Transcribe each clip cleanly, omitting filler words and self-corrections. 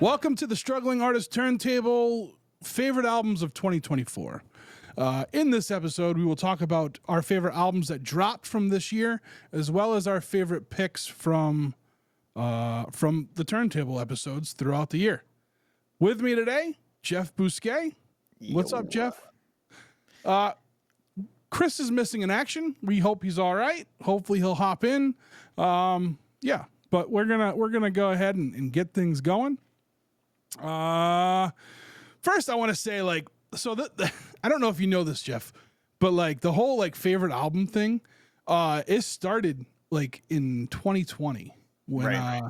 Welcome to the Struggling Artist Turntable favorite albums of 2024. In this episode, we will talk about our favorite albums that dropped from this year, as well as our favorite picks from the Turntable episodes throughout the year. With me today, Jeff Bousquet. What's up, Jeff? Chris is missing in action. We hope he's all right. Hopefully, he'll hop in. Yeah, but we're gonna go ahead and get things going. First, I want to say, I don't know if you know this, Jeff, but the whole favorite album thing, it started in 2020 when right.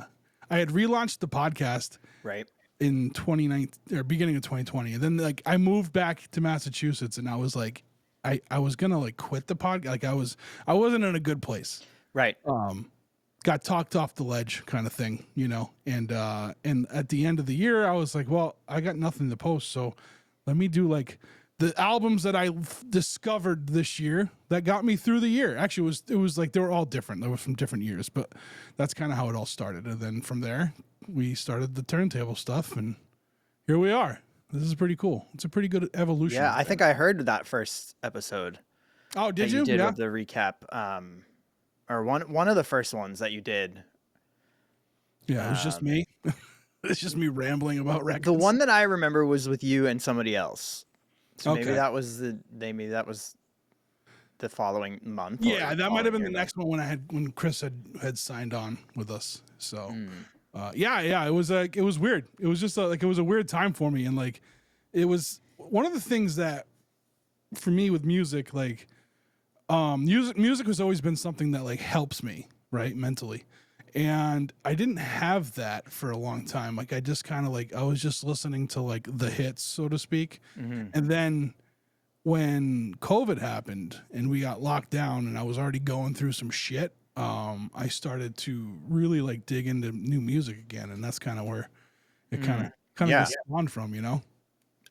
I had relaunched the podcast Right. in 2019 or beginning of 2020, and then I moved back to Massachusetts, and I was I was gonna quit the podcast. I wasn't in a good place. Right. Got talked off the ledge kind of thing, and at the end of the year I was like, well, I got nothing to post, so let me do the albums that I discovered this year that got me through the year. Actually, it was they were all different. They were from different years, but that's kind of how it all started. And then from there we started the Turntable stuff, and here we are. This is pretty cool. It's a pretty good evolution. Yeah, I think I heard that first episode. Oh, did you? You did yeah. With the recap. Or one of the first ones that you did. Yeah, it was just me. It's just me rambling about records. The one that I remember was with you and somebody else. So okay. maybe that was the following month. Yeah, that might have been the next one when Chris had signed on with us. So yeah, it was weird. It was just it was a weird time for me, and it was one of the things that for me with music, music has always been something that helps me, right, mentally. And I didn't have that for a long time. I just kind of I was just listening to the hits, so to speak. Mm-hmm. And then when COVID happened and we got locked down and I was already going through some shit, I started to really dig into new music again. And that's kind of where it kind of spawned from,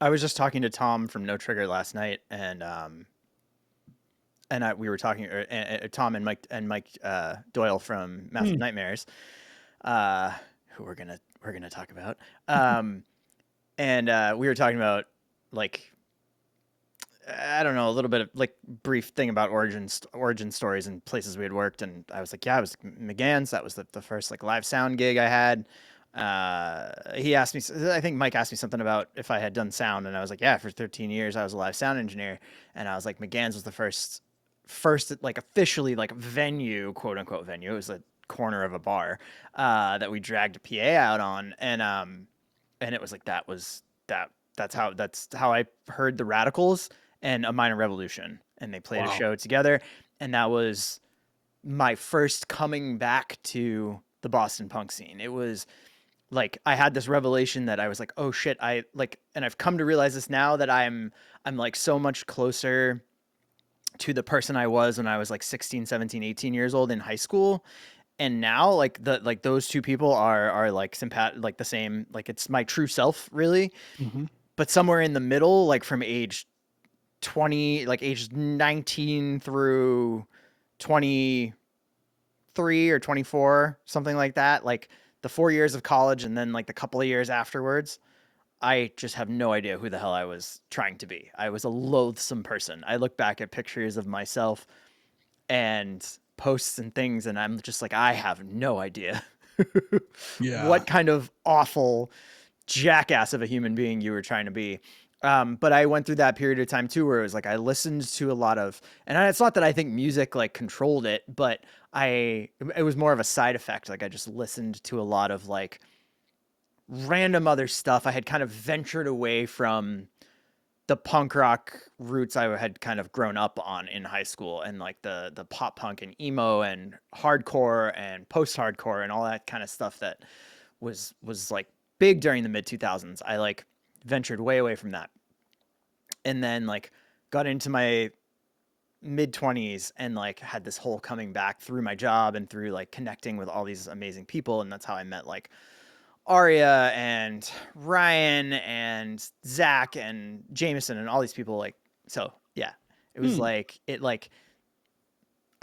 I was just talking to Tom from No Trigger last night, and we were talking, Tom and Mike Doyle from Massive Nightmares, who we're gonna talk about, and we were talking about I don't know, a little bit of brief thing about origin stories and places we had worked, and I was I was McGann's. That was the first live sound gig I had. He asked me, I think Mike asked me something about if I had done sound, and I was yeah, for 13 years I was a live sound engineer, and I was McGann's was the first officially venue, quote unquote venue. It was a corner of a bar that we dragged a PA out on, and it was that's how I heard the Radicals and A Minor Revolution, and they played a show together, and that was my first coming back to the Boston punk scene. It was I had this revelation that I was oh shit, and I've come to realize this now, that I'm so much closer to the person I was when I was 16, 17, 18 years old in high school. And now those two people are the same, it's my true self, really. Mm-hmm. But somewhere in the middle, from age 20, age 19 through 23 or 24, something like that, the 4 years of college and then the couple of years afterwards, I just have no idea who the hell I was trying to be. I was a loathsome person. I look back at pictures of myself and posts and things, and I'm just I have no idea what kind of awful jackass of a human being you were trying to be. But I went through that period of time too, where it was I listened to a lot of, and it's not that I think music controlled it, but it was more of a side effect. I just listened to a lot of random other stuff. I had kind of ventured away from the punk rock roots I had kind of grown up on in high school, and the pop punk and emo and hardcore and post-hardcore and all that kind of stuff that was big during the mid 2000s. I ventured way away from that, and then got into my mid 20s and had this whole coming back through my job and through connecting with all these amazing people, and that's how I met Aria and Ryan and Zach and Jameson and all these people. So yeah, it was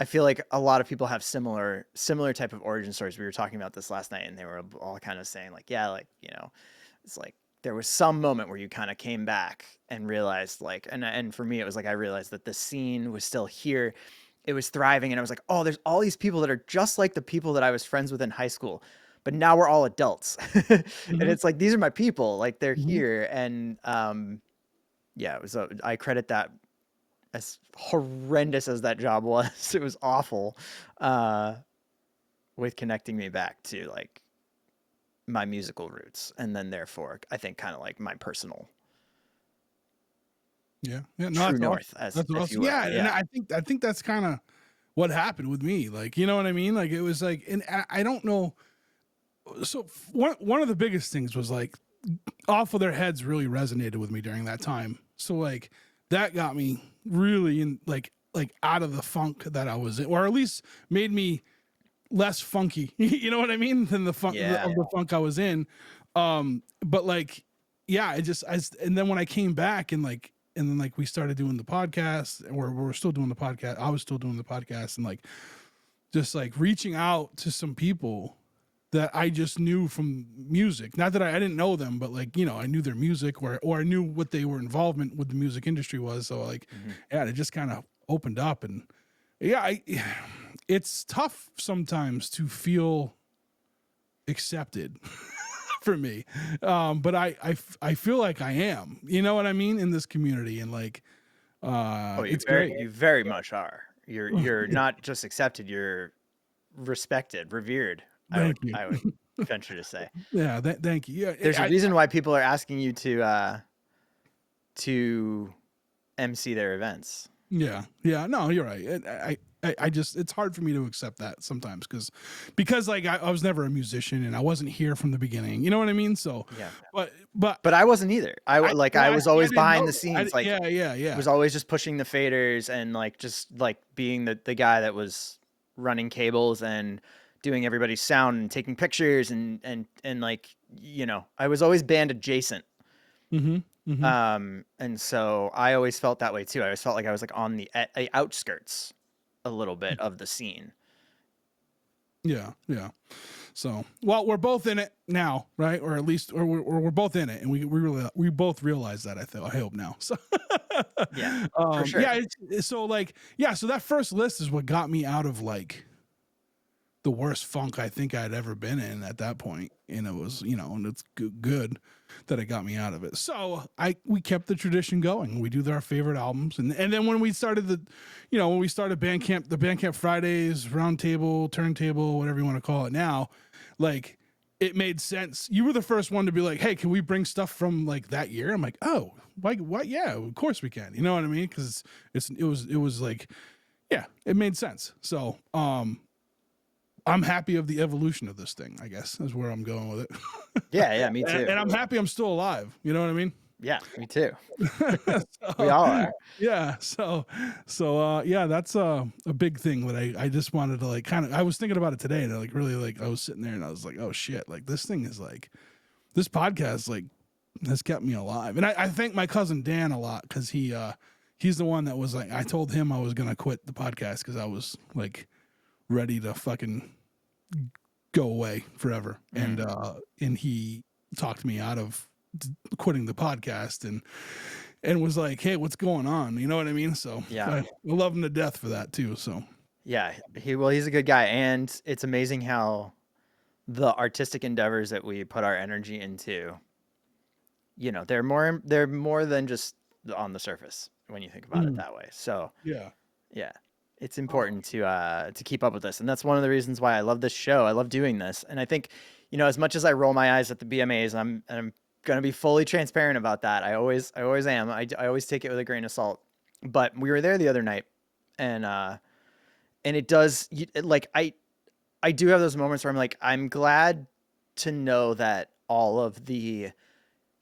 I feel a lot of people have similar type of origin stories. We were talking about this last night, and they were all kind of saying it's like there was some moment where you kind of came back and realized like, and for me, it was like, I realized that the scene was still here. It was thriving. And I was like, oh, there's all these people that are just like the people that I was friends with in high school, but now we're all adults. And Hmm. it's like, these are my people, like they're Hmm. here. And, yeah, it was, I credit that, as horrendous as that job was. It was awful, uh, with connecting me back to like my musical roots. And then therefore I think kind of like my personal Yeah. Yeah. No, true that's awesome. north, as That's if you awesome. will. Yeah. And Yeah. I think that's kind of what happened with me. Like, you know what I mean? Like it was like, and I don't know. So one of the biggest things was like off of their heads really resonated with me during that time. So like that got me really in like out of the funk that I was in, or at least made me less funky. You know what I mean? Than the funk Yeah. of the funk I was in. But like, yeah, and then when I came back and then like we started doing the podcast, and we're still doing the podcast. I was still doing the podcast, and like just like reaching out to some people that I just knew from music. Not that I didn't know them, but like, you know, I knew their music, or I knew what they were involvement with the music industry was. So like, Mhm. yeah, it just kind of opened up. And yeah, it's tough sometimes to feel accepted for me. But I feel like I am, you know what I mean? In this community, and like, Oh, it's great. you very much are. You're not just accepted, you're respected, revered. Thank you. I would venture to say. Yeah. Thank you. Yeah. There's a reason why people are asking you to MC their events. Yeah, yeah, no, you're right. I just, it's hard for me to accept that sometimes because like I was never a musician and I wasn't here from the beginning. You know what I mean? So, Yeah. but I wasn't either. well, I was I always didn't behind know. the scenes, like Yeah. was always just pushing the faders and like just like being the guy that was running cables and doing everybody's sound and taking pictures and like, you know, I was always band adjacent. Mm-hmm. Mm-hmm. And so I always felt that way too. I always felt like I was like on the outskirts a little bit of the scene. Yeah, yeah. So, well, we're both in it now, right? Or at least, or we're both in it, and we both realize that. I hope now. So, Yeah, for sure. yeah. So like, yeah. So that first list is what got me out of like the worst funk I think I'd ever been in at that point. And it was, you know, and it's good that it got me out of it. So we kept the tradition going. We do our favorite albums. And then when we started when we started Bandcamp, the Bandcamp Fridays, Roundtable, Turntable, whatever you want to call it now, like it made sense. You were the first one to be like, hey, can we bring stuff from like that year? I'm like, oh, like what? Yeah, of course we can. You know what I mean? Cause it was like, yeah, it made sense. So, I'm happy of the evolution of this thing, I guess, is where I'm going with it. Yeah, me too. And I'm happy I'm still alive. You know what I mean? Yeah, me too. We So, all are. yeah. Yeah, that's a big thing that I just wanted to like kind of, I was thinking about it today and like really like I was sitting there and I was like, oh shit, like this thing is like, this podcast like has kept me alive. And I thank my cousin Dan a lot because he's the one that was like, I told him I was going to quit the podcast because I was like ready to fucking go away forever. And he talked me out of quitting the podcast and was like, hey, what's going on? You know what I mean? So Yeah. I love him to death for that too. So Yeah, he's a good guy, and it's amazing how the artistic endeavors that we put our energy into, you know, they're more than just on the surface when you think about it that way. So, yeah. yeah, it's important to keep up with this, and that's one of the reasons why I love this show. I love doing this, and I think, you know, as much as I roll my eyes at the BMAs, I'm gonna be fully transparent about that. I always am. I always take it with a grain of salt. But we were there the other night, and it does like I do have those moments where I'm like, I'm glad to know that all of the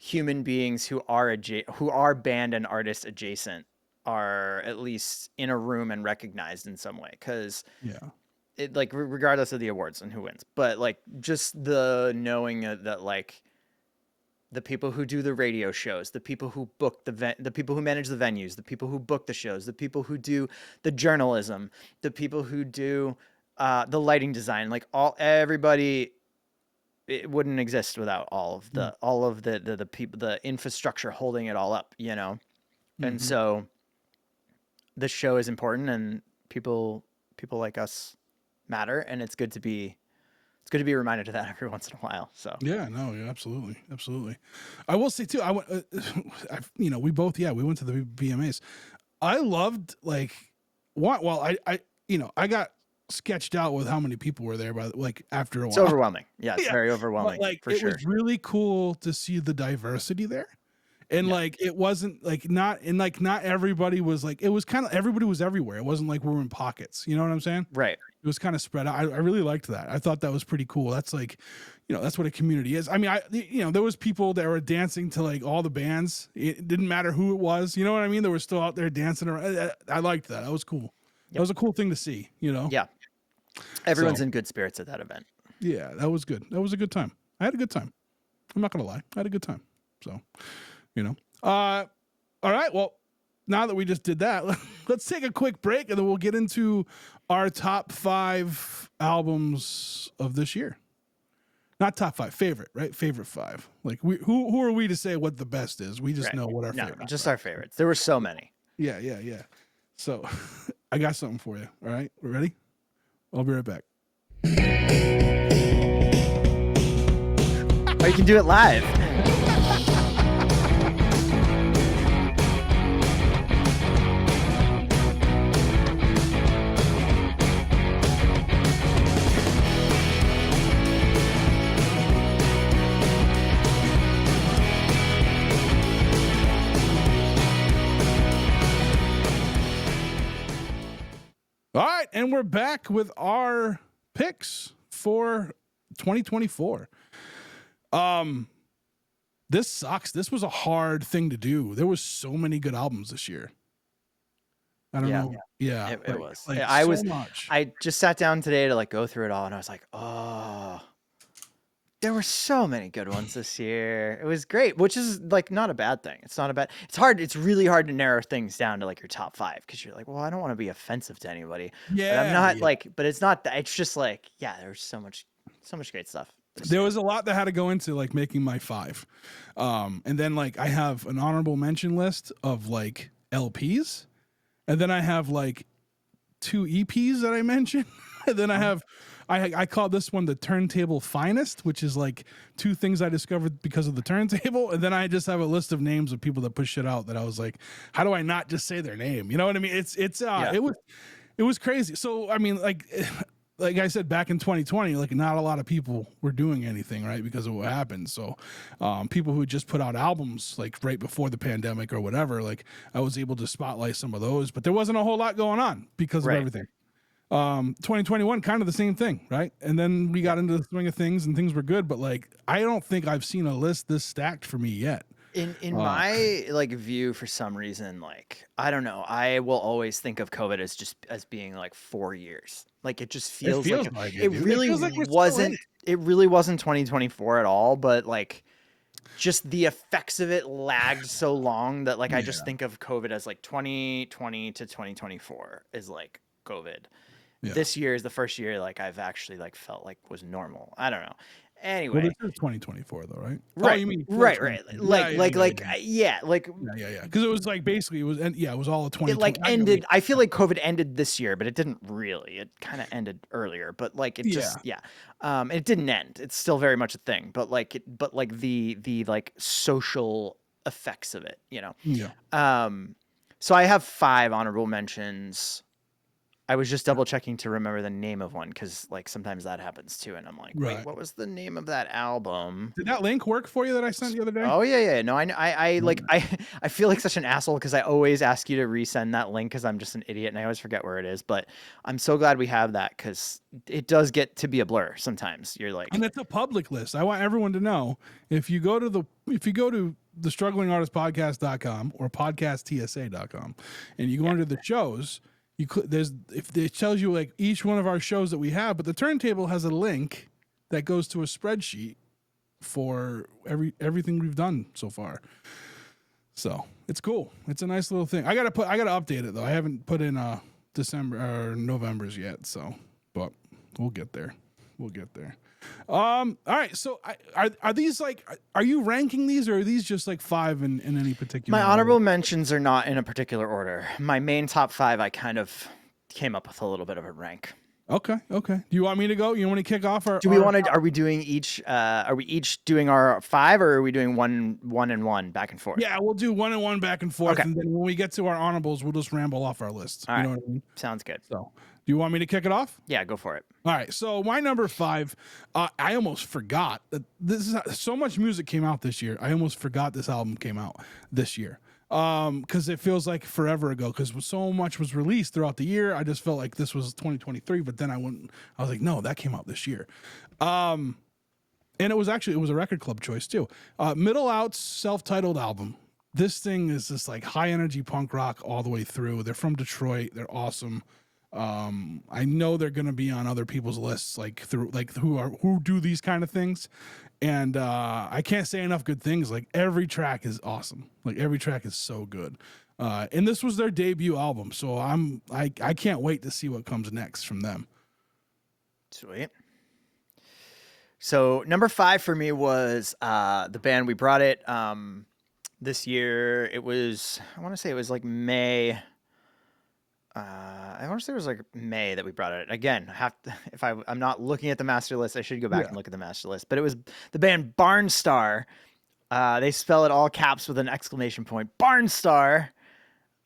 human beings who are band and artist adjacent are at least in a room and recognized in some way, because Yeah. it like regardless of the awards and who wins, but like just the knowing that like the people who do the radio shows, the people who book the people who manage the venues, the people who book the shows, the people who do the journalism, the people who do the lighting design, like everybody it wouldn't exist without all of the people, the infrastructure holding it all up, you know. And so this show is important, and people like us matter, and it's good to be reminded of that every once in a while. So Yeah, no, yeah, absolutely. I will say too, I went, you know, we both, we went to the VMAs. I loved like what, well, you know, I got sketched out with how many people were there, but like after a it's while, overwhelming. Yeah, it's very but overwhelming like for it sure. was really cool to see the diversity there. And Yeah. like it wasn't like not everybody was like, it was kind of everybody was everywhere. It wasn't like we were in pockets. You know what I'm saying? Right. It was kind of spread out. I really liked that. I thought that was pretty cool. That's like, you know, that's what a community is. I mean, you know, there was people that were dancing to like all the bands. It didn't matter who it was. You know what I mean? They were still out there dancing around. I liked that. That was cool. That was a cool thing to see, you know? Yeah. Everyone's in good spirits at that event. Yeah, that was good. That was a good time. I had a good time. I'm not going to lie. I had a good time. So, you know, all right. Well, now that we just did that, let's take a quick break and then we'll get into our top 5 albums of this year. Not top 5, favorite, right? Favorite 5. Like who are we to say what the best is? We just know what our favorite. Just our favorites. There were so many. Yeah. So I got something for you. All right. We ready? I'll be right back. Or you can do it live. All right, and we're back with our picks for 2024. This sucks. This was a hard thing to do. There was so many good albums this year. I don't know. Yeah, it was. Like, I just sat down today to like go through it all, and I was like, oh, there were so many good ones this year. It was great, which is like not a bad thing. It's not a bad. It's hard. It's really hard to narrow things down to like your top 5 because you're like, well, I don't want to be offensive to anybody. Yeah, but I'm not like. But it's not that. It's just like, yeah, there's so much great stuff. There was a lot that had to go into like making my 5, and then like I have an honorable mention list of like LPs, and then I have like 2 EPs that I mentioned, and then I have. I call this one the Turntable Finest, which is like 2 things I discovered because of the turntable. And then I just have a list of names of people that push shit out that I was like, how do I not just say their name? You know what I mean? It was crazy. So, I mean, like I said, back in 2020, like not a lot of people were doing anything, right? Because of what happened. So people who just put out albums like right before the pandemic or whatever, like I was able to spotlight some of those, but there wasn't a whole lot going on because of everything. 2021 kind of the same thing, right? And then we got into the swing of things and things were good, but like I don't think I've seen a list this stacked for me yet. In my like view, for some reason, like I don't know, I will always think of COVID as being like 4 years. Like it just feels like it really wasn't. It really wasn't 2024 at all, but like just the effects of it lagged so long that like I just think of COVID as like 2020 to 2024 is like COVID. Yeah. This year is the first year like I've actually like felt like was normal. I don't know. Anyway, well, this is 2024 though, right? Right. Oh, you mean right. Because it was like basically it was all of 2020. It like ended. I feel like COVID ended this year, but it didn't really. It kind of ended earlier, but like it just it didn't end. It's still very much a thing, but like the like social effects of it, you know. Yeah. So I have 5 honorable mentions. I was just double checking to remember the name of one because like sometimes that happens too, and I'm like, wait, what was the name of that album? Did that link work for you that I sent the other day? Oh yeah. No, I like I feel like such an asshole because I always ask you to resend that link because I'm just an idiot and I always forget where it is. But I'm so glad we have that because it does get to be a blur sometimes. You're like, and it's a public list. I want everyone to know if you go to the strugglingartistpodcast.com or podcasttsa.com and you go under the shows. If it tells you like each one of our shows that we have, but the Turntable has a link that goes to a spreadsheet for everything we've done so far. So it's cool. It's a nice little thing. I gotta update it though. I haven't put in December or November's yet. So, but we'll get there. All right. So are these like, are you ranking these, or are these just like five in any particular My order? honorable mentions are not in a particular order. My main top 5, I kind of came up with a little bit of a rank. Okay. Okay. Do you want me to go? You want to kick off Do we want to? Are we doing each? Are we each doing our 5, or are we doing one and one back and forth? Yeah, we'll do one and one back and forth, Okay. and then when we get to our honorables, we'll just ramble off our list. All You right. know what I mean? Sounds good. So, do you want me to kick it off? Yeah, go for it. All right. So my number 5, I almost forgot that this is so much music came out this year. I almost forgot this album came out this year. Because it feels like forever ago. Because so much was released throughout the year, I just felt like this was 2023. But then I was like, no, that came out this year. And it was a record club choice too. Middle Out's self-titled album. This thing is just like high energy punk rock all the way through. They're from Detroit. They're awesome. I know they're gonna be on other people's lists, like who do these kind of things, and I can't say enough good things. Like every track is awesome. Like every track is so good. And this was their debut album, so I can't wait to see what comes next from them. Sweet. So number 5 for me was the band we brought it this year. It was, I want to say it was like May. I want to say it was like May that we brought it. Again, if I'm not looking at the master list, I should go back and look at the master list. But it was the band Barnstar. They spell it all caps with an exclamation point. Barnstar.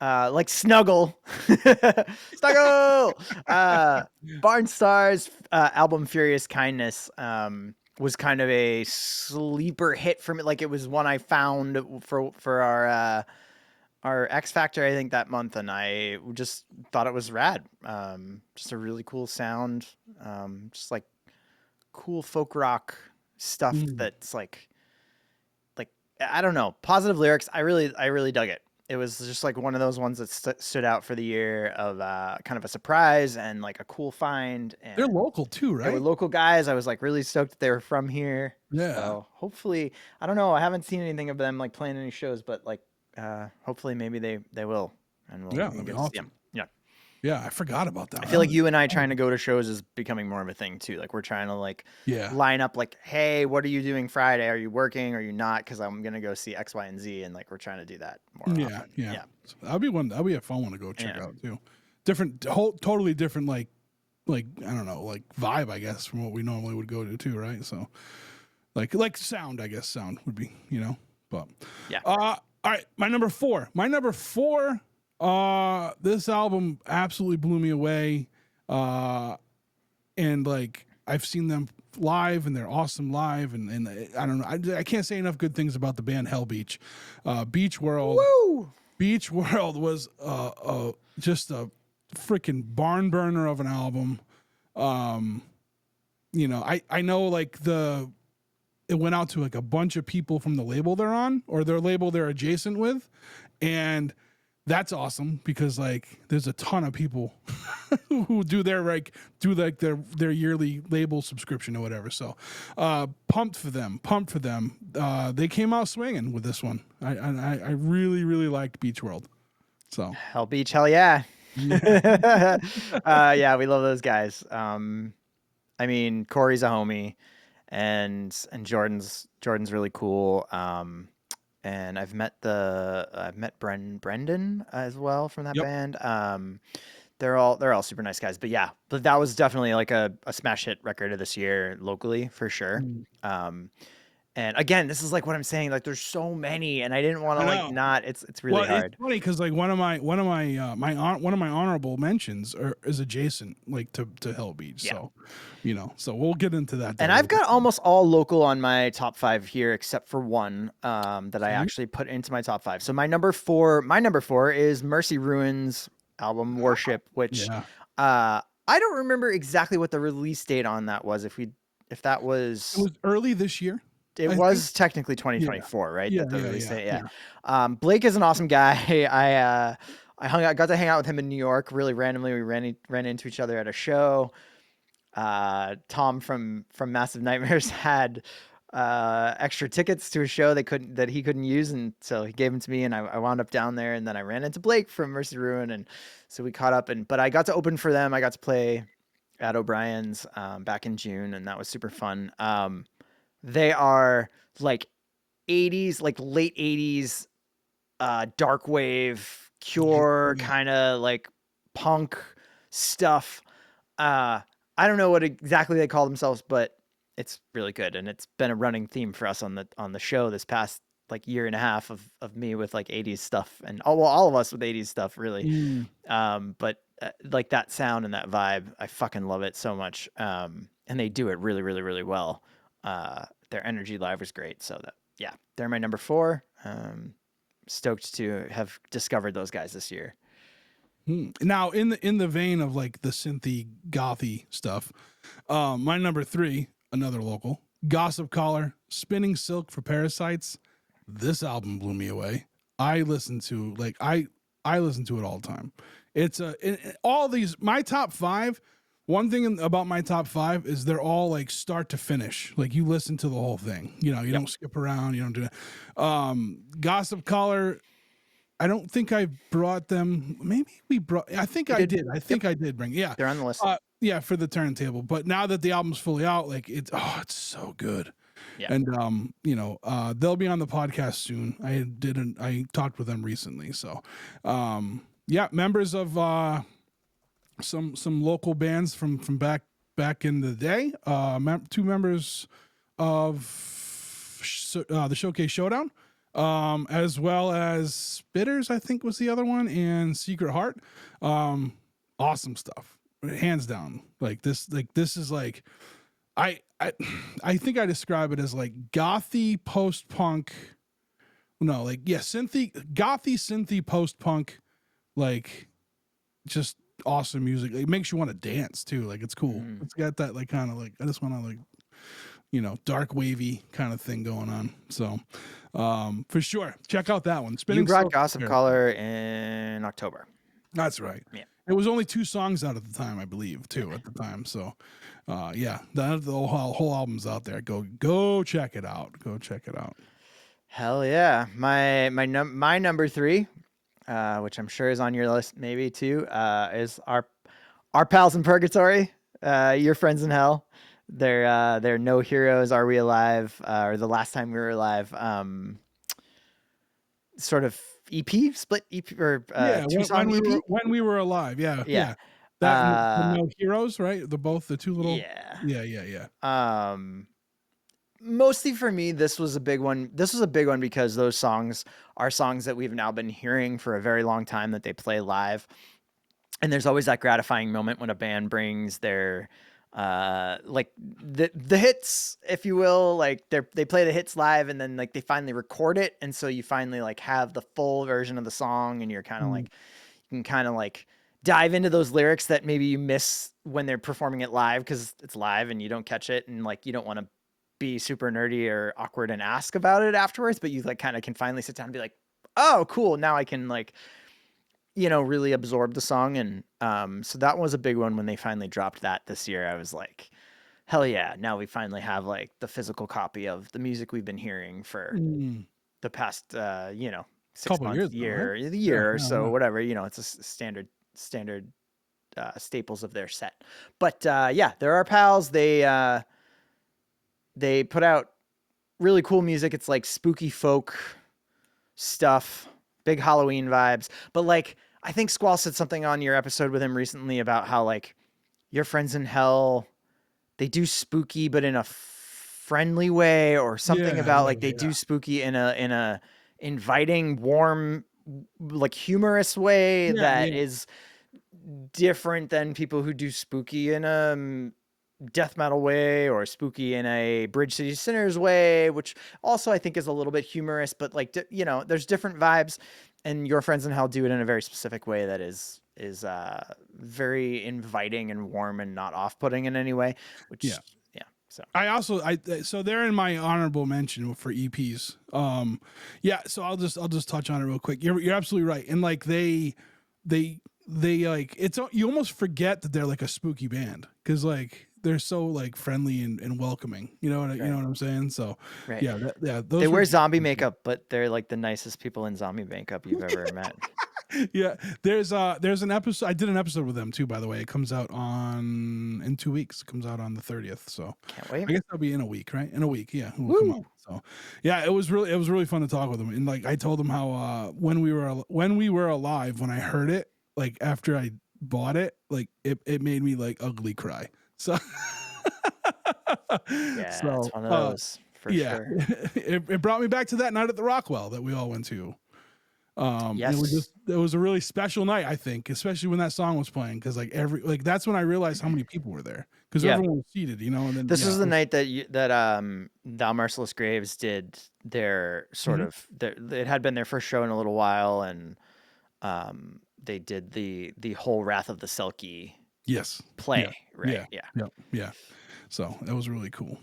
Like Snuggle. Snuggle! Barnstar's album Furious Kindness was kind of a sleeper hit for me. Like it was one I found for our X Factor, I think, that month, and I just thought it was rad. Just a really cool sound. Just like cool folk rock stuff that's like I don't know, positive lyrics. I really dug it. It was just like one of those ones that stood out for the year of kind of a surprise and like a cool find. And they're local too, right? They were local guys. I was like really stoked that they were from here. Yeah. So hopefully, I don't know. I haven't seen anything of them like playing any shows, but like hopefully maybe they will. And we'll that'd be get awesome. to see them. Yeah. Yeah, I forgot about that. I feel like you and I trying to go to shows is becoming more of a thing too. Like we're trying to like line up like, hey, what are you doing Friday? Are you working? Are you not? Because I'm gonna go see X, Y, and Z, and like we're trying to do that more. Often. Yeah. So that'd be a fun one to go check out too. Different, totally different. Like I don't know, like vibe, I guess, from what we normally would go to too, right? So like sound, I guess sound would be, but yeah. All right, my number 4. This album absolutely blew me away. And like I've seen them live and they're awesome live. And I don't know. I can't say enough good things about the band Hell Beach. Beach World. Woo! Beach World was just a freaking barn burner of an album. I know like it went out to like a bunch of people from the label they're on or their label they're adjacent with. And that's awesome because like there's a ton of people who do their yearly label subscription or whatever. So pumped for them. They came out swinging with this one. I really, really liked Beach World. So Hell Beach, hell yeah. Yeah, we love those guys. I mean, Corey's a homie and Jordan's really cool. And I've met Brendan as well from that band. They're all super nice guys. But yeah, that was definitely like a smash hit record of this year locally for sure. And again, this is like what I'm saying. Like, there's so many, and I didn't want to like not. It's really hard. It's funny because like one of my honorable mentions is adjacent like to Hell Beach. Yeah. So we'll get into that. And I've got almost all local on my top 5 here, except for one that I actually put into my top 5. So my number 4 is Mercy Ruin's album Worship, which I don't remember exactly what the release date on that was. It was early this year. It was technically 2024, right? Blake is an awesome guy. I got to hang out with him in New York really randomly. We ran into each other at a show. Tom from Massive Nightmares had extra tickets to a show that he couldn't use, and so he gave them to me, and I wound up down there, and then I ran into Blake from Mercy Ruin, and so we caught up. But I got to open for them. I got to play at O'Brien's back in June, and that was super fun. They are like 80s, like late 80s, dark wave, Cure Yeah. kind of like punk stuff. I don't know what exactly they call themselves, but it's really good, and it's been a running theme for us on the show this past like year and a half of me with like 80s stuff, and all of us with 80s stuff really. Mm. But like that sound and that vibe, I fucking love it so much. And they do it really, really, really well. Their energy live was great. So that, yeah, they're my number 4. Stoked to have discovered those guys this year. Now, in the vein of like the synthy gothy stuff, my number 3, another local, Gossip Collar, Spinning Silk for Parasites. This album blew me away. I listen to I listen to it all the time. It's all these my top 5. One thing about my top 5 is they're all like start to finish. Like you listen to the whole thing. You know, you don't skip around. You don't do that. Gossip Collar. I don't think I brought them. Maybe we brought. I think I did. I think I did bring. Yeah, they're on the list. Yeah, for the turntable. But now that the album's fully out, like it's so good. Yeah. And they'll be on the podcast soon. I talked with them recently. So yeah, members of some local bands from back in the day. 2 members of the Showcase Showdown. As well as Bitters, I think was the other one, and Secret Heart. Awesome stuff, hands down. Like this is like, I think I describe it as like gothy post punk. No, like synthy post punk, like just awesome music. It makes you want to dance too. Like it's cool. It's got that like kind of like I just want to like dark wavy kind of thing going on. So for sure, check out that one. You brought Gossip Collar in October. That's right. Yeah. It was only 2 songs out at the time, I believe, too, at the time. So yeah, the whole album's out there. Go check it out. Go check it out. Hell yeah. My number 3, which I'm sure is on your list maybe too, is our pals in Purgatory, Your Friends in Hell. They're No Heroes, Are We Alive, or The Last Time We Were Alive, sort of EP, split EP, or 2-song EP. When We Were Alive, yeah. Yeah. That the No Heroes, right? The 2 little. Yeah. Mostly for me, this was a big one. This was a big one because those songs are songs that we've now been hearing for a very long time that they play live. And there's always that gratifying moment when a band brings their like the hits, if you will, like they play the hits live and then like they finally record it, and so you finally like have the full version of the song, and you're kind of like you can kind of like dive into those lyrics that maybe you miss when they're performing it live because it's live and you don't catch it, and like you don't want to be super nerdy or awkward and ask about it afterwards, but you like kind of can finally sit down and be like, oh cool, now I can like really absorb the song. And so that was a big one when they finally dropped that this year. I was like, hell yeah, now we finally have like the physical copy of the music we've been hearing for the past 6 Couple months, years the year or so, whatever. It's a standard staples of their set. But yeah, they're our pals. They put out really cool music. It's like spooky folk stuff, big Halloween vibes. But like, I think Squall said something on your episode with him recently about how like Your Friends in Hell, they do spooky, but in a friendly way, or something about like they do spooky in a inviting, warm, like humorous way is different than people who do spooky in a death metal way or spooky in a Bridge City Sinners way, which also I think is a little bit humorous, but like, there's different vibes, and Your Friends in Hell do it in a very specific way that is very inviting and warm and not off-putting in any way, which so so they're in my honorable mention for EPs. So I'll just touch on it real quick. You're absolutely right. And like they like, it's, you almost forget that they're like a spooky band because like they're so like friendly and welcoming. You know what I'm saying? So they wear zombie makeup, but they're like the nicest people in zombie makeup you've ever met. Yeah, there's an episode. I did an episode with them too, by the way. It comes out in 2 weeks. It comes out on the 30th. So Can't wait. I guess that'll be in a week, right? In a week, yeah, it will come out. Woo! So yeah, it was really fun to talk with them. And like I told them how when we were alive, when I heard it, like after I bought it, like it made me like ugly cry. So Yeah, it's so one of those for yeah, sure. it brought me back to that night at the Rockwell that we all went to. Yes. It was a really special night, I think, especially when that song was playing, because that's when I realized how many people were there, because Yeah. everyone was seated, and then This yeah, was the night that Thou Merciless Graves did their sort Mhm. of it had been their first show in a little while, and they did the whole Wrath of the Selkie Yes, yeah, play, right? yeah, Yeah. yeah, yeah. So that was really cool.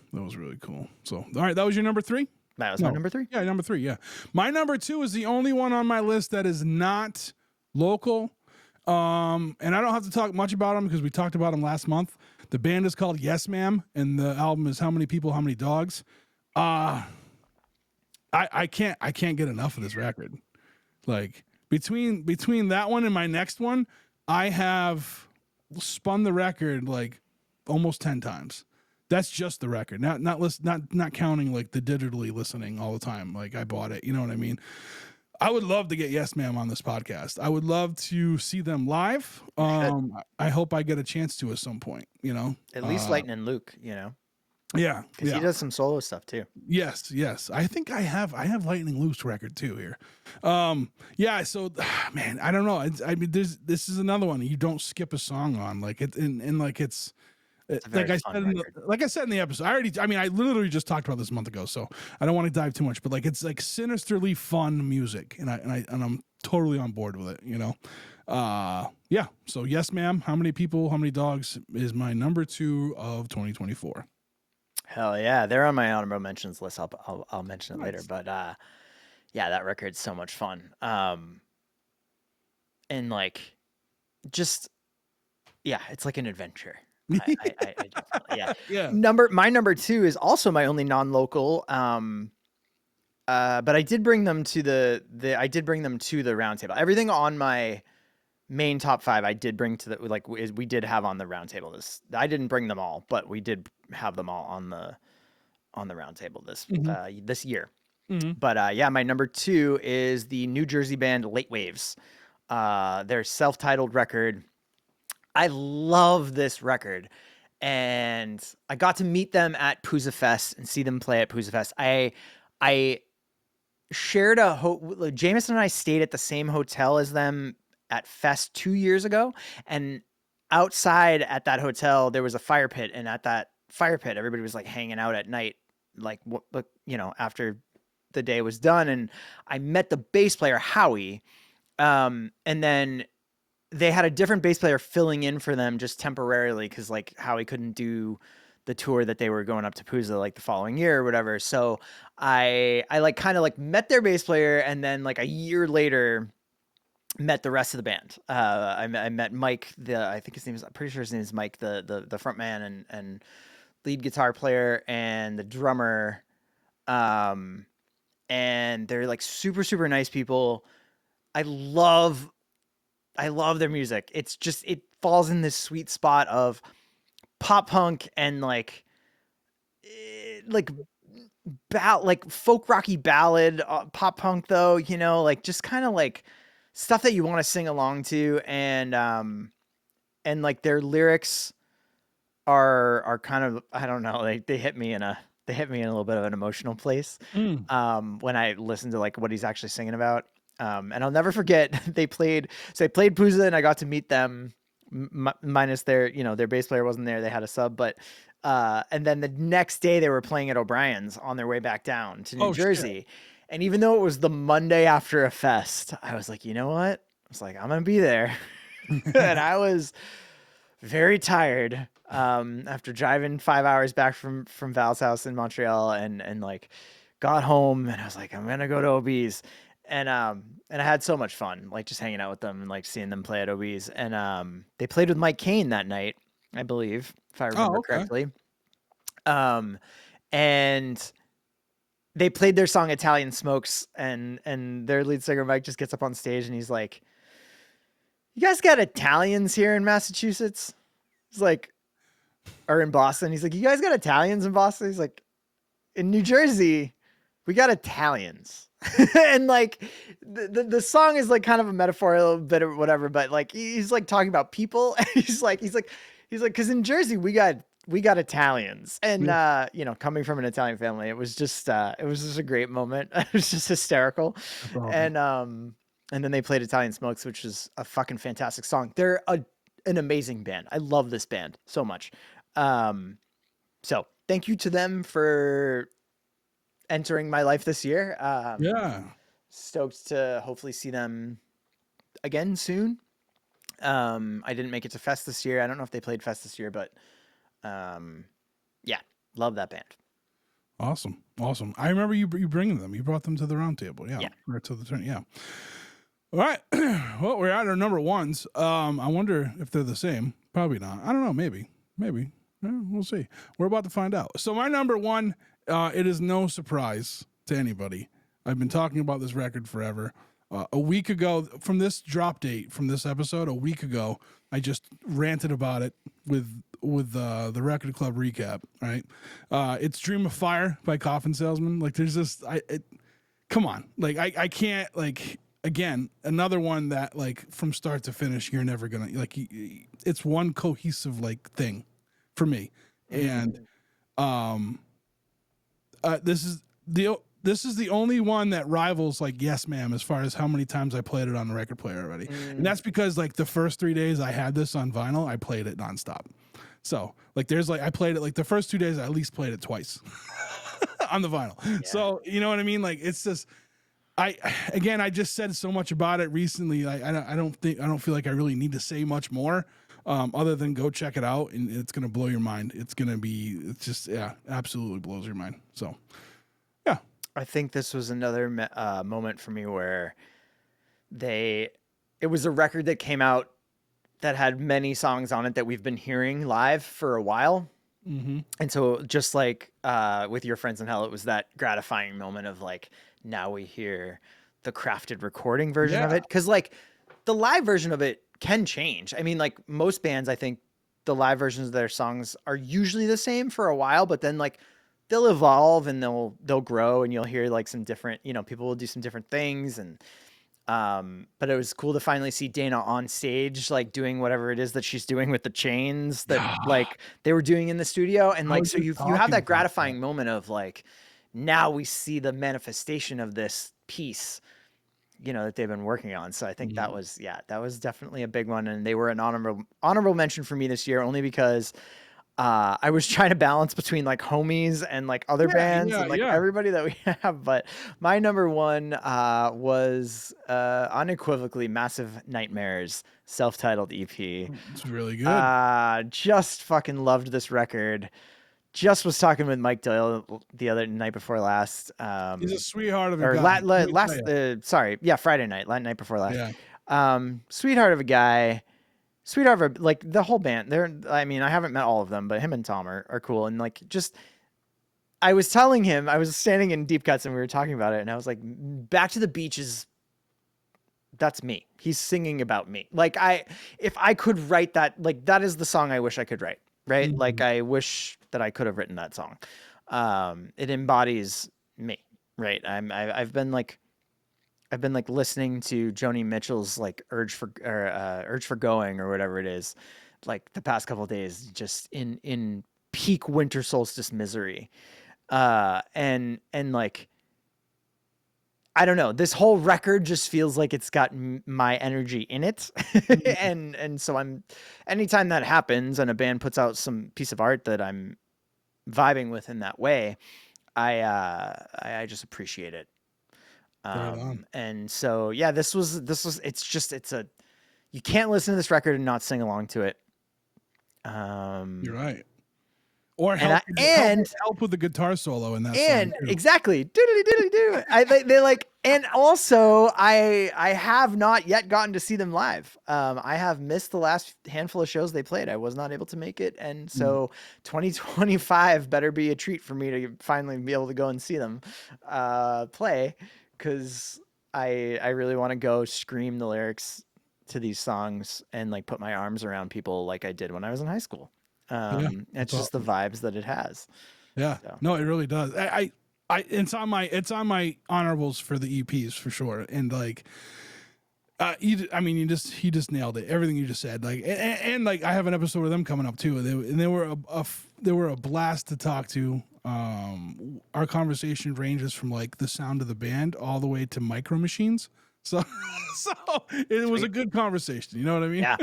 So all right, that was your number three. That was my No, number 3. yeah, number three. Yeah, my number two is the only one on my list that is not local. And I don't have to talk much about them because we talked about them last month. The band is called Yes Ma'am, and the album is How Many People, How Many Dogs. I can't get enough of this record. Like between that one and my next one, I have spun the record like almost 10 times. That's just the record. Not counting like the digitally listening all the time. Like I bought it, you know what I mean? I would love to get Yes Ma'am on this podcast. I would love to see them live. Should I hope I get a chance to at some point, at least Lightning Luke, Yeah, because he does some solo stuff too. Yes. I think I have Lightning Loose record too here. Yeah, so man, I don't know. This is another one you don't skip a song on. Like it and like it's It's a very fun record. like I said in the episode, I literally just talked about this a month ago, so I don't want to dive too much, but like it's like sinisterly fun music, and I'm totally on board with it, yeah. So Yes Ma'am, How Many People, How Many Dogs is my number 2 of 2024. Hell yeah, they're on my honorable mentions list. I'll mention it later, Nice. but yeah, that record's so much fun. And like just yeah, it's like an adventure. I definitely, yeah. Yeah. My number 2 is also my only non-local. But I did bring them to the roundtable. Everything on my main top 5 I did bring to the we did have on the roundtable. I didn't bring them all, but we did have them all on the roundtable this year. Mm-hmm. But yeah, my number 2 is the New Jersey band Late Waves. Their self-titled record. I love this record, and I got to meet them at Pooza Fest and see them play at Pooza Fest. I shared Jameson and I stayed at the same hotel as them at Fest 2 years ago, and outside at that hotel there was a fire pit, and at that fire pit everybody was like hanging out at night, like after the day was done, and I met the bass player Howie, and then they had a different bass player filling in for them just temporarily because like Howie couldn't do the tour that they were going up to Pooza like the following year or whatever. So I like kind of like met their bass player, and then like a year later met the rest of the band. I met Mike, I'm pretty sure his name is Mike, the front man and lead guitar player, and the drummer. And they're like super, super nice people. I love their music. It's just, it falls in this sweet spot of pop punk and like folk rocky ballad, pop punk though, like just kind of like stuff that you want to sing along to. And like their lyrics are kind of, I don't know, they hit me in a little bit of an emotional place. Mm. When I listened to like what he's actually singing about. And I'll never forget they played Pooza, and I got to meet them minus their bass player wasn't there. They had a sub, but and then the next day they were playing at O'Brien's on their way back down to New Oh shit. Jersey. And even though it was the Monday after a fest, I was like, you know what? I was like, I'm going to be there. And I was very tired after driving 5 hours back from Val's house in Montreal, and like got home, and I was like, I'm going to go to OB's. And I had so much fun, like just hanging out with them and like seeing them play at OB's. And they played with Mike Cain that night, I believe, if I remember correctly. And they played their song Italian Smokes, and their lead singer Mike just gets up on stage and he's like, you guys got Italians here in Massachusetts? He's like, or in Boston. He's like, you guys got Italians in Boston? He's like, in New Jersey, we got Italians. And like the song is like kind of a metaphor a little bit or whatever, but like he's like talking about people. And he's like, cause in Jersey we got Italians. And you know, coming from an Italian family, it was just a great moment. It was just hysterical. That's awesome. And then they played Italian Smokes, which is a fucking fantastic song. They're an amazing band. I love this band so much. So thank you to them for entering my life this year. Yeah. Stoked to hopefully see them again soon. I didn't make it to Fest this year. I don't know if they played Fest this year, but yeah, love that band. Awesome. Awesome. I remember you bringing them. You brought them to the round table. Yeah. Yeah. Or to the turn. Yeah. All right. Well, we're at our number ones. I wonder if they're the same. Probably not. I don't know. Maybe. Yeah, we'll see. We're about to find out. So my number one, it is no surprise to anybody. I've been talking about this record forever. A week ago, from this drop date, from this episode, a week ago, I just ranted about it with the Record Club recap. Right? It's "Dream of Fire" by Coffin Salesman. Like, there's just come on, like I can't, like, again, another one that, like, from start to finish, you're never gonna, like, it's one cohesive, like, thing for me. And this is the only one that rivals, like, Yes Ma'am, as far as how many times I played it on the record player already. And that's because, like, the first 3 days I had this on vinyl, I played it nonstop. So, like, there's, like, I played it, like, the first 2 days I at least played it twice on the vinyl. Yeah. So, you know what I mean? Like, it's just, I just said so much about it recently. I don't feel like I really need to say much more, other than go check it out, and it's gonna blow your mind. It's just, yeah, absolutely blows your mind. So, yeah, I think this was another moment for me where it was a record that came out that had many songs on it that we've been hearing live for a while. Mm-hmm. And so just like with Your Friends in Hell, it was that gratifying moment of like, now we hear the crafted recording version of it. Cause like the live version of it can change. I mean, like most bands, I think the live versions of their songs are usually the same for a while, but then like they'll evolve and they'll grow, and you'll hear like some different, you know, people will do some different things. And but it was cool to finally see Dana on stage, like doing whatever it is that she's doing with the chains that like they were doing in the studio. And like, so you have that gratifying moment of like, now we see the manifestation of this piece, you know, that they've been working on. So I think that was definitely a big one. And they were an honorable mention for me this year, only because I was trying to balance between like homies and like other bands and like everybody that we have. But my number one was unequivocally Massive Nightmares self-titled EP. It's really good. Just fucking loved this record. Just was talking with Mike Doyle the other night before last. He's a sweetheart of a guy. Friday night, night before last. Yeah. Sweetheart of a guy. Sweetheart of a, like the whole band. I mean, I haven't met all of them, but him and Tom are cool. And like, just, I was telling him, I was standing in Deep Cuts and we were talking about it, and I was like, Back to the Beach is, that's me. He's singing about me. Like, if I could write that, like, that is the song I wish I could write. Right? Mm-hmm. Like, I wish that I could have written that song. It embodies me, right? I've been listening to Joni Mitchell's like Urge for Going or whatever it is, like the past couple of days, just in peak winter solstice misery. And like, I don't know, this whole record just feels like it's got my energy in it. and so anytime that happens and a band puts out some piece of art that I'm vibing with in that way, I just appreciate it. And so, yeah, this was, you can't listen to this record and not sing along to it. You're right. Or help with the guitar solo in that song too. Exactly. They like, and also I have not yet gotten to see them live. I have missed the last handful of shows they played. I was not able to make it. And so 2025 better be a treat for me to finally be able to go and see them play. 'Cause I really want to go scream the lyrics to these songs and like put my arms around people like I did when I was in high school. Yeah, It's that's just the awesome. vibes that it has. Yeah, So no, it really does. It's on my honorables for the EPs for sure. And like, you just nailed it. Everything you just said, like, and like, I have an episode with them coming up too. And they were they were a blast to talk to. Our conversation ranges from like the sound of the band all the way to micro machines. So, so it was a sweet. good conversation. You know what I mean? Yeah.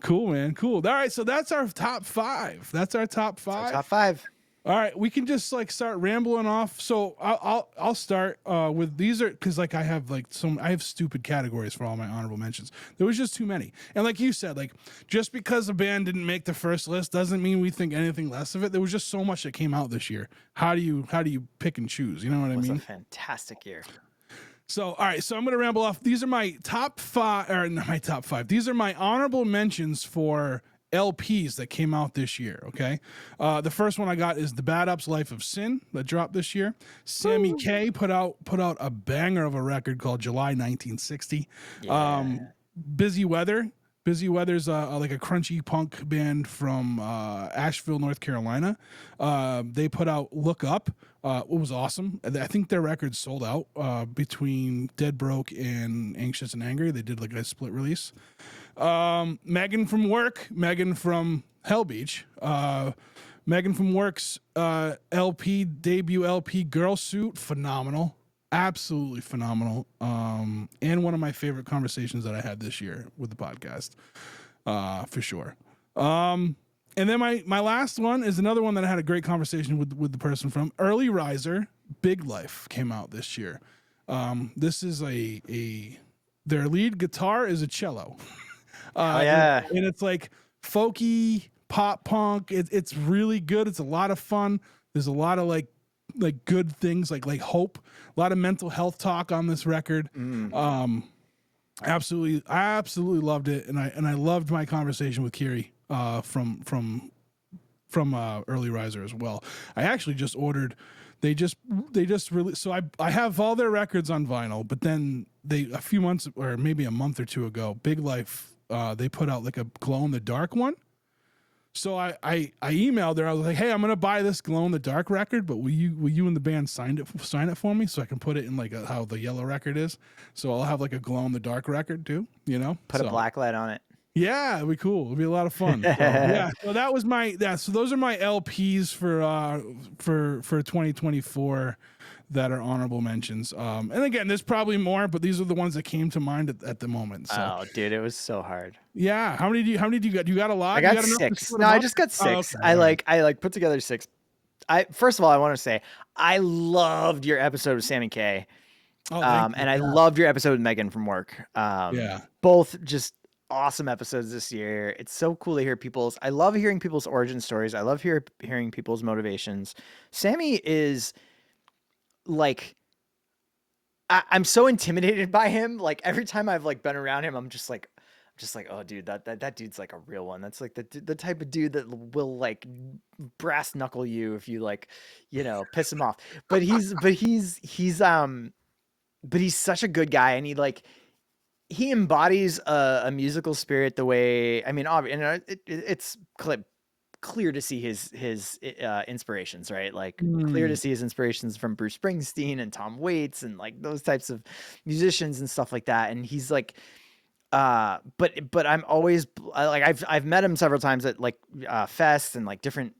Cool, man. Cool. All right. So that's our top five. That's our top It's our five. top 5. All right, we can just like start rambling off. So I'll start with these are because like I have stupid categories for all my honorable mentions. There was just too many, and like you said, like just because a band didn't make the first list doesn't mean we think anything less of it. There was just so much that came out this year. How do you pick and choose? You know what I It was a mean? fantastic year. So, all right. So I'm going to ramble off. These are my top five, or not my top five. These are my honorable mentions for LPs that came out this year. Okay. The first one I got is the Bad Ups Life of Sin that dropped this year. Sammy K put out a banger of a record called July 1960. Yeah. Busy Weather. Busy Weather's like a crunchy punk band from Asheville, North Carolina. They put out Look Up. It was awesome. I think their record sold out between Dead Broke and Anxious and Angry. They did like a split release. Megan from Work, Megan from Hell Beach. Megan from Work's debut LP Girl Suit, phenomenal. Absolutely phenomenal. And one of my favorite conversations that I had this year with the podcast, for sure. And then my last one is another one that I had a great conversation with the person from. Early Riser, Big Life came out this year. This is their lead guitar is a cello. Oh yeah. And it's like folky pop punk. It's really good. It's a lot of fun. There's a lot of like good things like hope. A lot of mental health talk on this record. Absolutely, I absolutely loved it, and I loved my conversation with Kiri from Early Riser as well. I actually just ordered. They just released. So I have all their records on vinyl, but then a few months or maybe a month or two ago, Big Life, they put out like a glow in the dark one. So I emailed her. I was like, "Hey, I'm gonna buy this glow in the dark record, but will you and the band sign it for me so I can put it in like how the yellow record is? So I'll have like a glow in the dark record too, you know? Put a black light on it. Yeah, it'd be cool. It'd be a lot of fun. So, yeah, so that was so those are my LPs for 2024 that are honorable mentions. And again, there's probably more, but these are the ones that came to mind at the moment. So Oh, dude, it was so hard. yeah, how many do you got? You got a lot? I You got enough to 6. split No, them I up? just got Oh, 6. okay, I all right. put together 6. First of all, I want to say I loved your episode with Sammy K. Oh, thank you. And I Yeah. loved your episode with Megan from Work. Yeah. Both just awesome episodes this year. It's so cool to hear I love hearing people's origin stories. I love hearing people's motivations. Sammy is like, I'm so intimidated by him. Like every time I've like been around him, I'm just like, oh, dude, that dude's like a real one. That's like the type of dude that will like brass knuckle you if you like, piss him off. But he's such a good guy, and he embodies a musical spirit the way, I mean, it's clear to see his inspirations, right? Like clear to see his inspirations from Bruce Springsteen and Tom Waits and like those types of musicians and stuff like that. And he's like, but I'm always like, I've met him several times at like fests and like different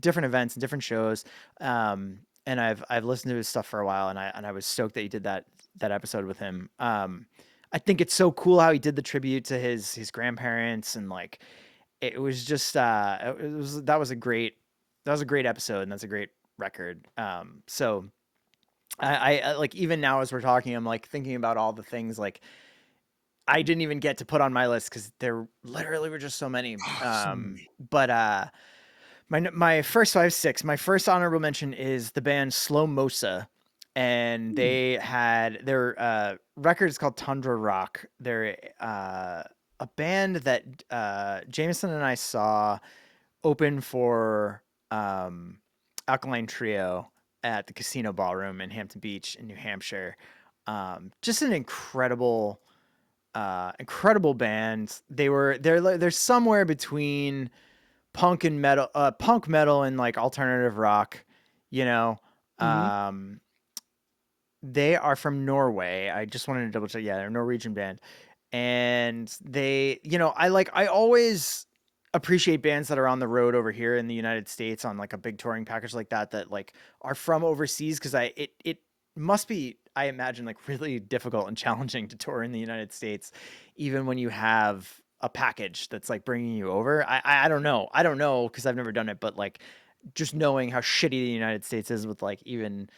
events and different shows. And I've listened to his stuff for a while, and I was stoked that he did that episode with him. I think it's so cool how he did the tribute to his grandparents, and like it was just that was a great episode, and that's a great record. So I like, even now as we're talking, I'm like thinking about all the things like I didn't even get to put on my list because there literally were just so many. But my first, so I have 6. My first honorable mention is the band Slow Mosa, and they had their record is called Tundra Rock. They're a band that Jameson and I saw open for Alkaline Trio at the Casino Ballroom in Hampton Beach in New Hampshire. Just an incredible Incredible band. They're somewhere between punk metal and like alternative rock, you know. Hmm. Um, they are from Norway. I just wanted to double check. Yeah, they're a Norwegian band. And they, I always appreciate bands that are on the road over here in the United States on like a big touring package like that like are from overseas because it must be, I imagine, like really difficult and challenging to tour in the United States even when you have a package that's like bringing you over. I don't know. I don't know because I've never done it, but like just knowing how shitty the United States is with like even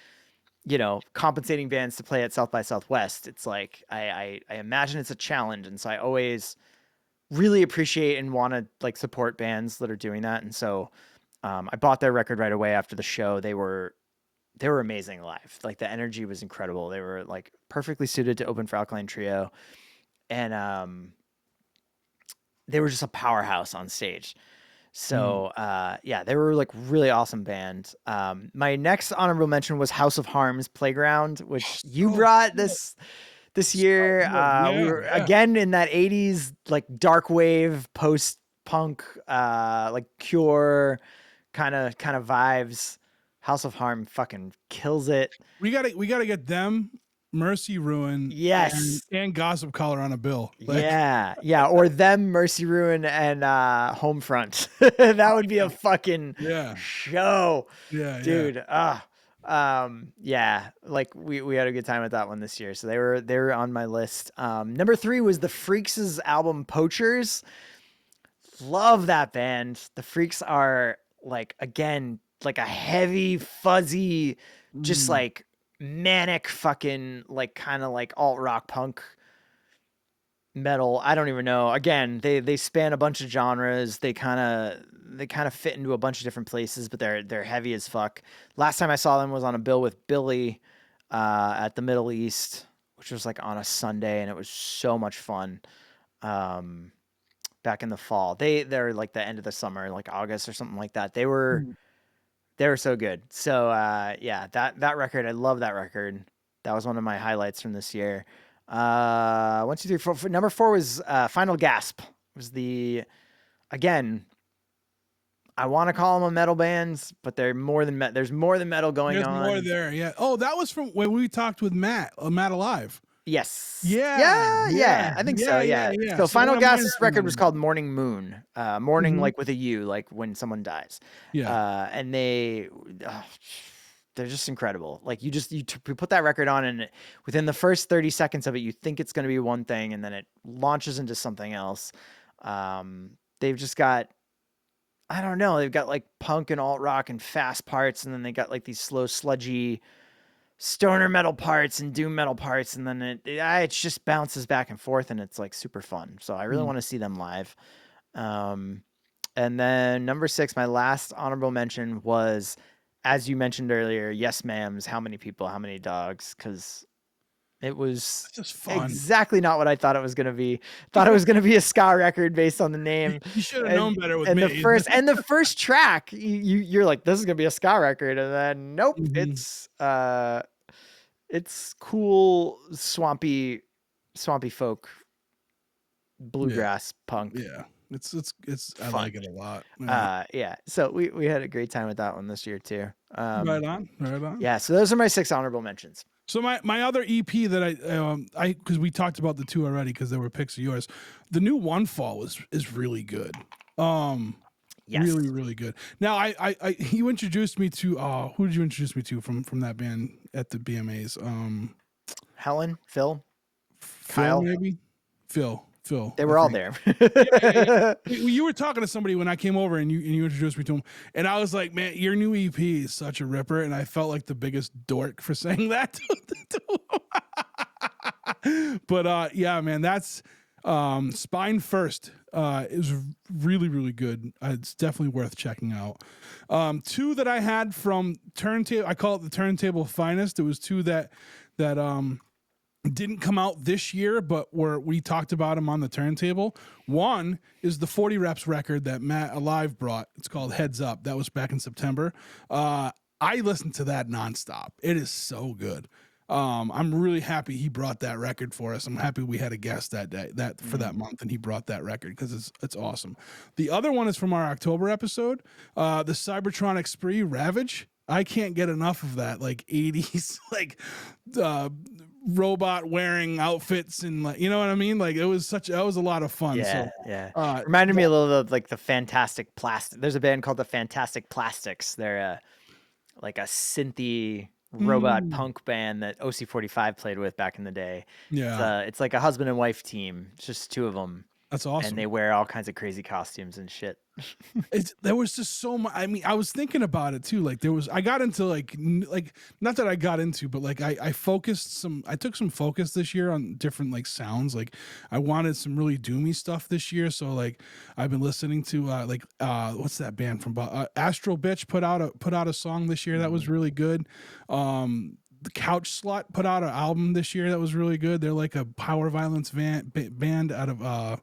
compensating bands to play at South by Southwest. It's like I imagine it's a challenge, and so I always really appreciate and want to like support bands that are doing that. And so I bought their record right away after the show. They were amazing live. Like the energy was incredible. They were like perfectly suited to open for Alkaline Trio, and they were just a powerhouse on stage. So yeah, they were like really awesome band. My next honorable mention was House of Harm's Playground, which you So brought good. this So year. good. We Yeah, were yeah. again in that 80s like dark wave post punk like Cure kind of vibes. House of Harm fucking kills it. We gotta get them, Mercy Ruin, and Yes. Gossip Collar on a bill. Like, Yeah, yeah, or them, Mercy Ruin, and Homefront. That would be a fucking yeah, show, yeah, yeah. dude. Yeah, like we had a good time with that one this year, so they were on my list. Number 3 was the Freaks' album Poachers. Love that band. The Freaks are like again like a heavy, fuzzy, just Mm. like manic, fucking like kind of like alt rock punk metal. I don't even know. Again, they span a bunch of genres. They kind of fit into a bunch of different places, but they're heavy as fuck. Last time I saw them was on a bill with Billy at the Middle East, which was like on a Sunday, and it was so much fun. Um, Back in the fall, they're like the end of the summer, like August or something like that. Mm. They were so good. So yeah, that record, I love that record. That was one of my highlights from this year. One, two, three, four. Number 4 was Final Gasp. It was the again. I want to call them a metal band, but they're more than there's more than metal going There's more on. there. Yeah. Oh, that was from when we talked with Matt, Matt Alive. Yes. Yeah, Yeah, yeah, yeah. I think so. yeah, yeah, Yeah. yeah. So So Final one of mine Gasp's from record was them. called Morning Moon. Morning Hmm. like with a U, like when someone dies. Yeah. And uh, they're just incredible. Like you put that record on, and within the first 30 seconds of it, you think it's going to be one thing, and then it launches into something else. They've just got, I don't know, they've got like punk and alt rock and fast parts, and then they got like these slow, sludgy stoner metal parts and doom metal parts, and then it just bounces back and forth, and it's like super fun. So I really Mm. want to see them live. Um, and then number 6, my last honorable mention was, as you mentioned earlier, Yes Ma'am's How Many People, How Many Dogs, because it was It's just fun. exactly not what I thought it was going to be. Thought it was going to be a ska record based on the name. You should have And known better with and the me. first and the first track, you're like, this is going to be a ska record, and then nope, Hmm. it's cool swampy folk Yeah, bluegrass punk yeah. It's. I fun. like it a lot. Yeah. Yeah, so we had a great time with that one this year too. Right on. Right on. Yeah, so those are my 6 honorable mentions. So my other EP that I because we talked about the 2 already because they were picks of yours. The new One Fall is really good. Really Yes. really good. Now I you introduced me to who did you introduce me to from that band at the BMAs? Helen, Phil, Phil Kyle, maybe. Phil they I were all think. there. Yeah, yeah, yeah. You were talking to somebody when I came over and you introduced me to him, and I was like, man, your new EP is such a ripper, and I felt like the biggest dork for saying that to him. But yeah, man, that's Spine First is really really good. It's definitely worth checking out. 2 that I had from Turntable, I call it the Turntable Finest. It was 2 that didn't come out this year, but we talked about them on the Turntable. One is the 40 Reps record that Matt Alive brought. It's called Heads Up. That was back in September. I listened to that nonstop. It is so good. I'm really happy he brought that record for us. I'm happy we had a guest that day, that for that month, and he brought that record because it's awesome. The other one is from our October episode, the Cybertronic Spree Ravage. I can't get enough of that, like 80s, like uh, robot wearing outfits, and like, you know what I mean? Like that was a lot of fun. Yeah, So yeah. uh, Reminded me a little of like the Fantastic Plastic. There's a band called the Fantastic Plastics. They're like a synthy robot mm, punk band that OC45 played with back in the day. yeah, It's like a husband and wife team. It's just two of them, that's and they awesome. wear all kinds of crazy costumes and shit. There was just so much. I mean, I was thinking about it too. Like I got into like not that I got into, but like I took some focus this year on different like sounds. Like I wanted some really doomy stuff this year. So like I've been listening to what's that band from Astral Bitch put out a song this year that was really good. The Couch Slut put out an album this year that was really good. They're like a power violence band out of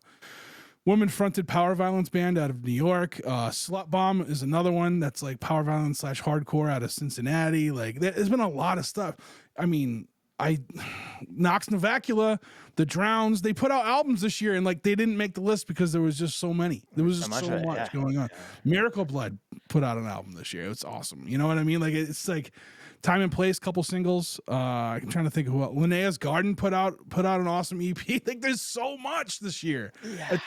woman fronted power violence band out of New York. Slut Bomb is another one that's like power violence / hardcore out of Cincinnati. Like there's been a lot of stuff. I mean, Nox Novacula, The Drowns, they put out albums this year and like they didn't make the list because there was just so many. There was So just much so of it, much yeah. going on. Miracle Blood put out an album this year. It's awesome. You know what I mean? Like it's like Time and Place, couple singles. I'm trying to think of who else. Linnea's Garden put out an awesome EP. Like there's so much this year. Yeah.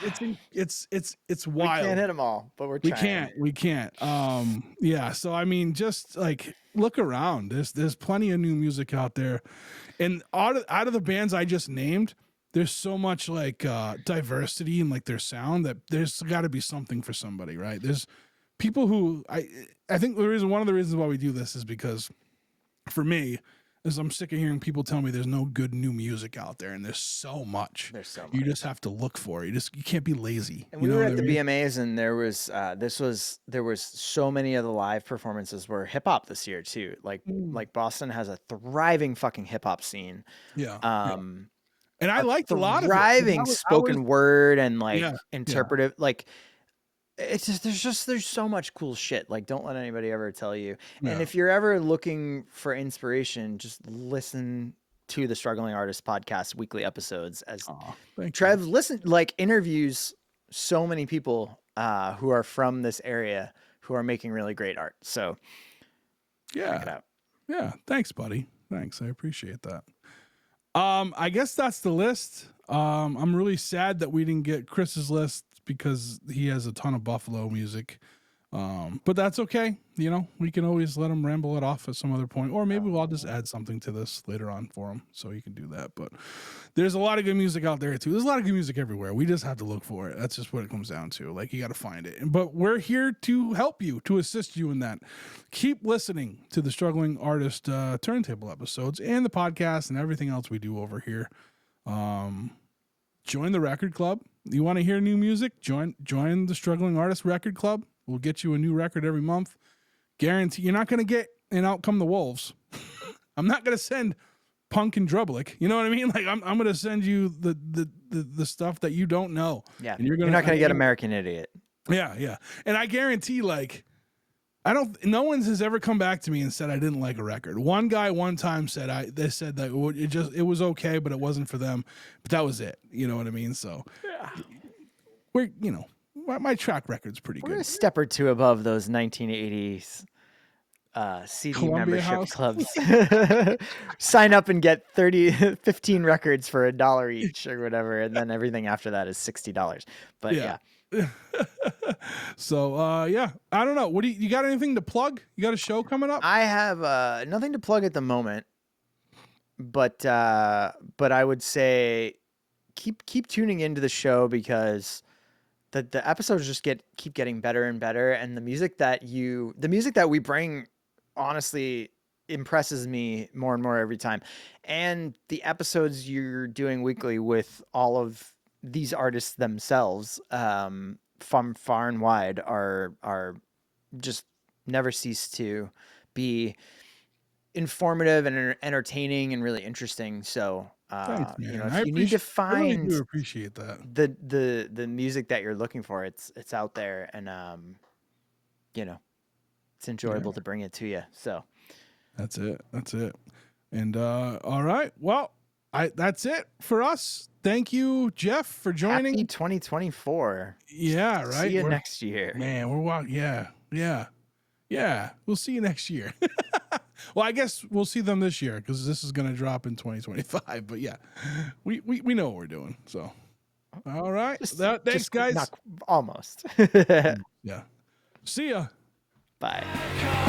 It's We wild. can't hit them all, but we're We trying. can't. Yeah. So I mean, just like look around. There's plenty of new music out there, and out of the bands I just named, there's so much like diversity in like their sound that there's got to be something for somebody, right? There's people who I think one of the reasons why we do this is because for me is I'm sick of hearing people tell me there's no good new music out there, and there's so much. There's so You much. just have to look for it. You can't be lazy. And You we know were what I at the mean? BMAs, and there was so many of the live performances were hip hop this year too. Like Boston has a thriving fucking hip hop scene. Yeah, yeah. Um, And I a liked a lot of it. 'Cause thriving I was spoken word and like yeah, yeah. interpretive, like it's just there's so much cool shit. Like don't let anybody ever tell you. And Yeah. if you're ever looking for inspiration, just listen to the Struggling Artist podcast weekly episodes as Aw, thank Trev you. like interviews so many people who are from this area who are making really great art. So check it Yeah. out. Yeah. Thanks, buddy. Thanks. I appreciate that. I guess that's the list. I'm really sad that we didn't get Chris's list because he has a ton of Buffalo music. But that's okay. You know, we can always let him ramble it off at some other point, or maybe I'll just add something to this later on for him so he can do that. But there's a lot of good music out there too. There's a lot of good music everywhere. We just have to look for it. That's just what it comes down to. Like you got to find it. But we're here to help you, to assist you in that. Keep listening to the Struggling Artist Turntable episodes and the podcast and everything else we do over here. Join the record club. You want to hear new music? Join the Struggling Artist Record Club. We'll get you a new record every month. Guarantee you're not going to get an Out Come the Wolves. I'm not going to send Punk and Drublick. You know what I mean? Like I'm going to send you the stuff that you don't know. Yeah. And You're not going to get American Idiot. Yeah, yeah. And I guarantee like no one has ever come back to me and said I didn't like a record. One guy one time said they said that it was okay, but it wasn't for them. But that was it. You know what I mean? So Yeah. we're my track record's pretty We're a good. step or two above those 1980s CD Columbia membership House. clubs. Sign up and get 15 records for $1 each or whatever, and then everything after that is $60. But yeah. So yeah, I don't know. What do you got? Anything to plug? You got a show coming up? I have nothing to plug at the moment, but I would say keep tuning into the show because the episodes just keep getting better and better, and the music that we bring honestly impresses me more and more every time. And the episodes you're doing weekly with all of these artists themselves from far and wide are just never cease to be informative and entertaining and really interesting. So Thanks, man. if you need to I really find do appreciate that. the music that you're looking for, it's out there, and it's enjoyable to bring it to you. So That's it. And all right, well, that's it for us. Thank you, Jeff, for joining. Happy 2024. Yeah, right. See you next year. Man, we're walking. Yeah. We'll see you next year. Well, I guess we'll see them this year because this is going to drop in 2025. But yeah, we know what we're doing. So, all right. Thanks, guys. Almost. Yeah. See ya. Bye.